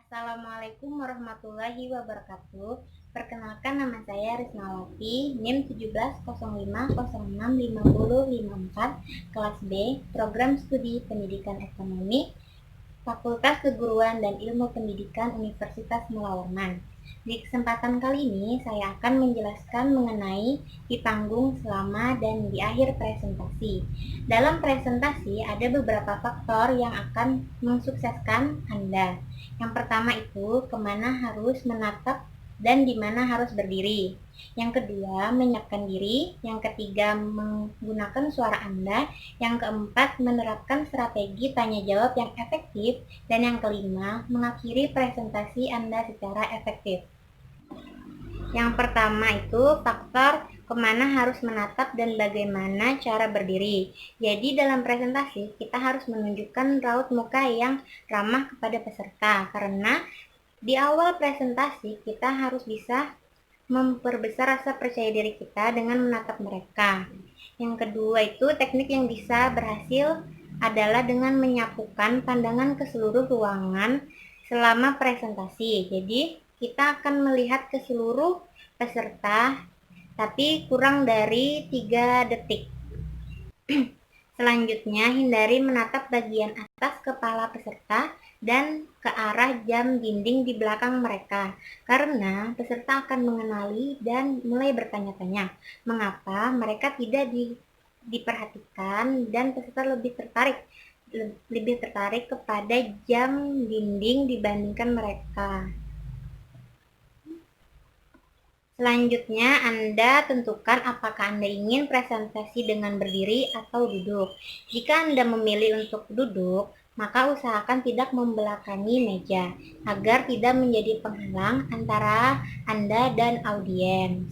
Assalamualaikum warahmatullahi wabarakatuh. Perkenalkan, nama saya Risnawati, NIM 1705065054, kelas B, Program Studi Pendidikan Ekonomi, Fakultas Keguruan dan Ilmu Pendidikan Universitas Mulawarman. Di kesempatan kali ini, saya akan menjelaskan mengenai di panggung, selama, dan di akhir presentasi. Dalam presentasi, ada beberapa faktor yang akan mensukseskan Anda. Yang pertama itu, kemana harus menatap dan di mana harus berdiri. Yang kedua, menyiapkan diri. Yang ketiga, menggunakan suara Anda. Yang keempat, menerapkan strategi tanya jawab yang efektif. Dan yang kelima, mengakhiri presentasi Anda secara efektif. Yang pertama itu faktor kemana harus menatap dan bagaimana cara berdiri. Jadi dalam presentasi kita harus menunjukkan raut muka yang ramah kepada peserta, karena di awal presentasi kita harus bisa memperbesar rasa percaya diri kita dengan menatap mereka. Yang kedua itu teknik yang bisa berhasil adalah dengan menyapukan pandangan ke seluruh ruangan selama presentasi. Jadi kita akan melihat ke seluruh peserta tapi kurang dari 3 detik. Selanjutnya, hindari menatap bagian atas kepala peserta dan ke arah jam dinding di belakang mereka, karena peserta akan mengenali dan mulai bertanya-tanya mengapa mereka tidak diperhatikan, dan peserta lebih tertarik kepada jam dinding dibandingkan mereka. Selanjutnya, Anda tentukan apakah Anda ingin presentasi dengan berdiri atau duduk. Jika Anda memilih untuk duduk, maka usahakan tidak membelakangi meja, agar tidak menjadi penghalang antara Anda dan audiens.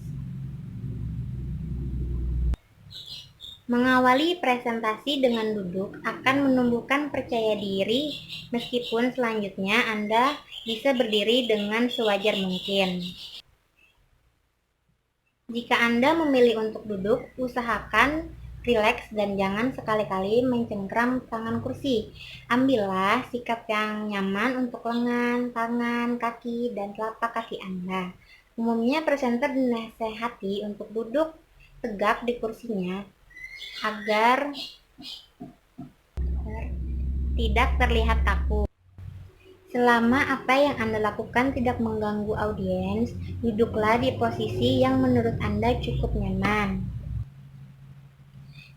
Mengawali presentasi dengan duduk akan menumbuhkan percaya diri, meskipun selanjutnya Anda bisa berdiri dengan sewajar mungkin. Jika Anda memilih untuk duduk, usahakan rileks dan jangan sekali-kali mencengkram tangan kursi. Ambillah sikap yang nyaman untuk lengan, tangan, kaki, dan telapak kaki Anda. Umumnya presenter dinasehati untuk duduk tegak di kursinya agar tidak terlihat kaku. Selama apa yang Anda lakukan tidak mengganggu audiens, duduklah di posisi yang menurut Anda cukup nyaman.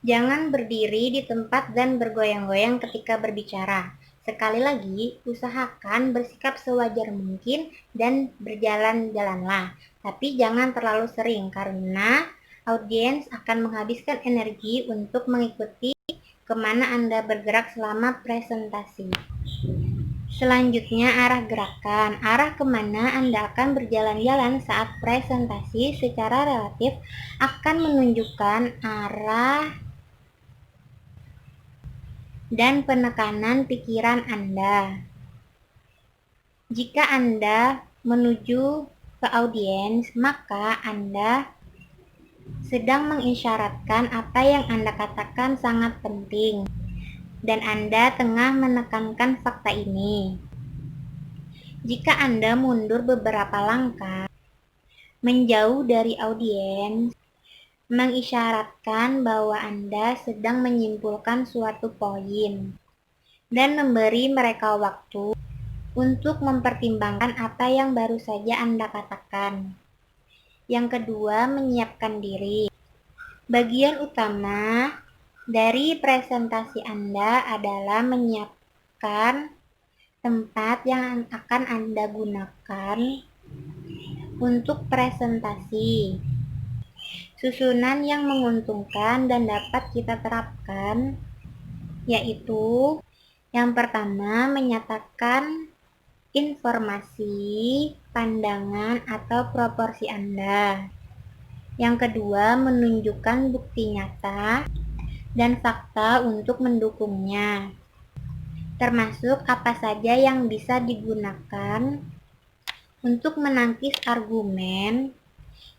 Jangan berdiri di tempat dan bergoyang-goyang ketika berbicara. Sekali lagi, usahakan bersikap sewajar mungkin dan berjalan-jalanlah. Tapi jangan terlalu sering, karena audiens akan menghabiskan energi untuk mengikuti kemana Anda bergerak selama presentasi. Selanjutnya, arah gerakan. Arah kemana Anda akan berjalan-jalan saat presentasi secara relatif akan menunjukkan arah dan penekanan pikiran Anda. Jika Anda menuju ke audiens, maka Anda sedang mengisyaratkan apa yang Anda katakan sangat penting, dan Anda tengah menekankan fakta ini. Jika Anda mundur beberapa langkah, menjauh dari audiens, mengisyaratkan bahwa Anda sedang menyimpulkan suatu poin dan memberi mereka waktu untuk mempertimbangkan apa yang baru saja Anda katakan. Yang kedua, menyiapkan diri. Bagian utama dari presentasi Anda adalah menyiapkan tempat yang akan Anda gunakan untuk presentasi. Susunan yang menguntungkan dan dapat kita terapkan yaitu yang pertama, menyatakan informasi, pandangan, atau proporsi Anda. Yang kedua, menunjukkan bukti nyata dan fakta untuk mendukungnya, termasuk apa saja yang bisa digunakan untuk menangkis argumen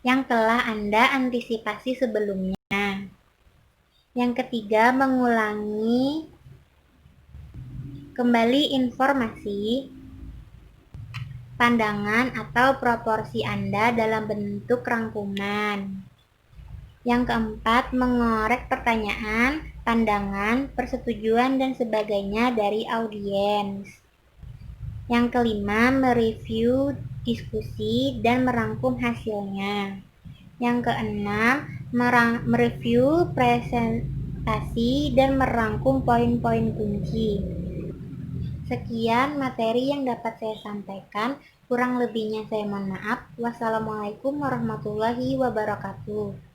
yang telah Anda antisipasi sebelumnya. Yang ketiga, mengulangi kembali informasi pandangan atau proporsi Anda dalam bentuk rangkuman. Yang keempat, mengorek pertanyaan, pandangan, persetujuan, dan sebagainya dari audiens. Yang kelima, mereview diskusi dan merangkum hasilnya. Yang keenam, mereview presentasi dan merangkum poin-poin kunci. Sekian materi yang dapat saya sampaikan. Kurang lebihnya saya mohon maaf. Wassalamualaikum warahmatullahi wabarakatuh.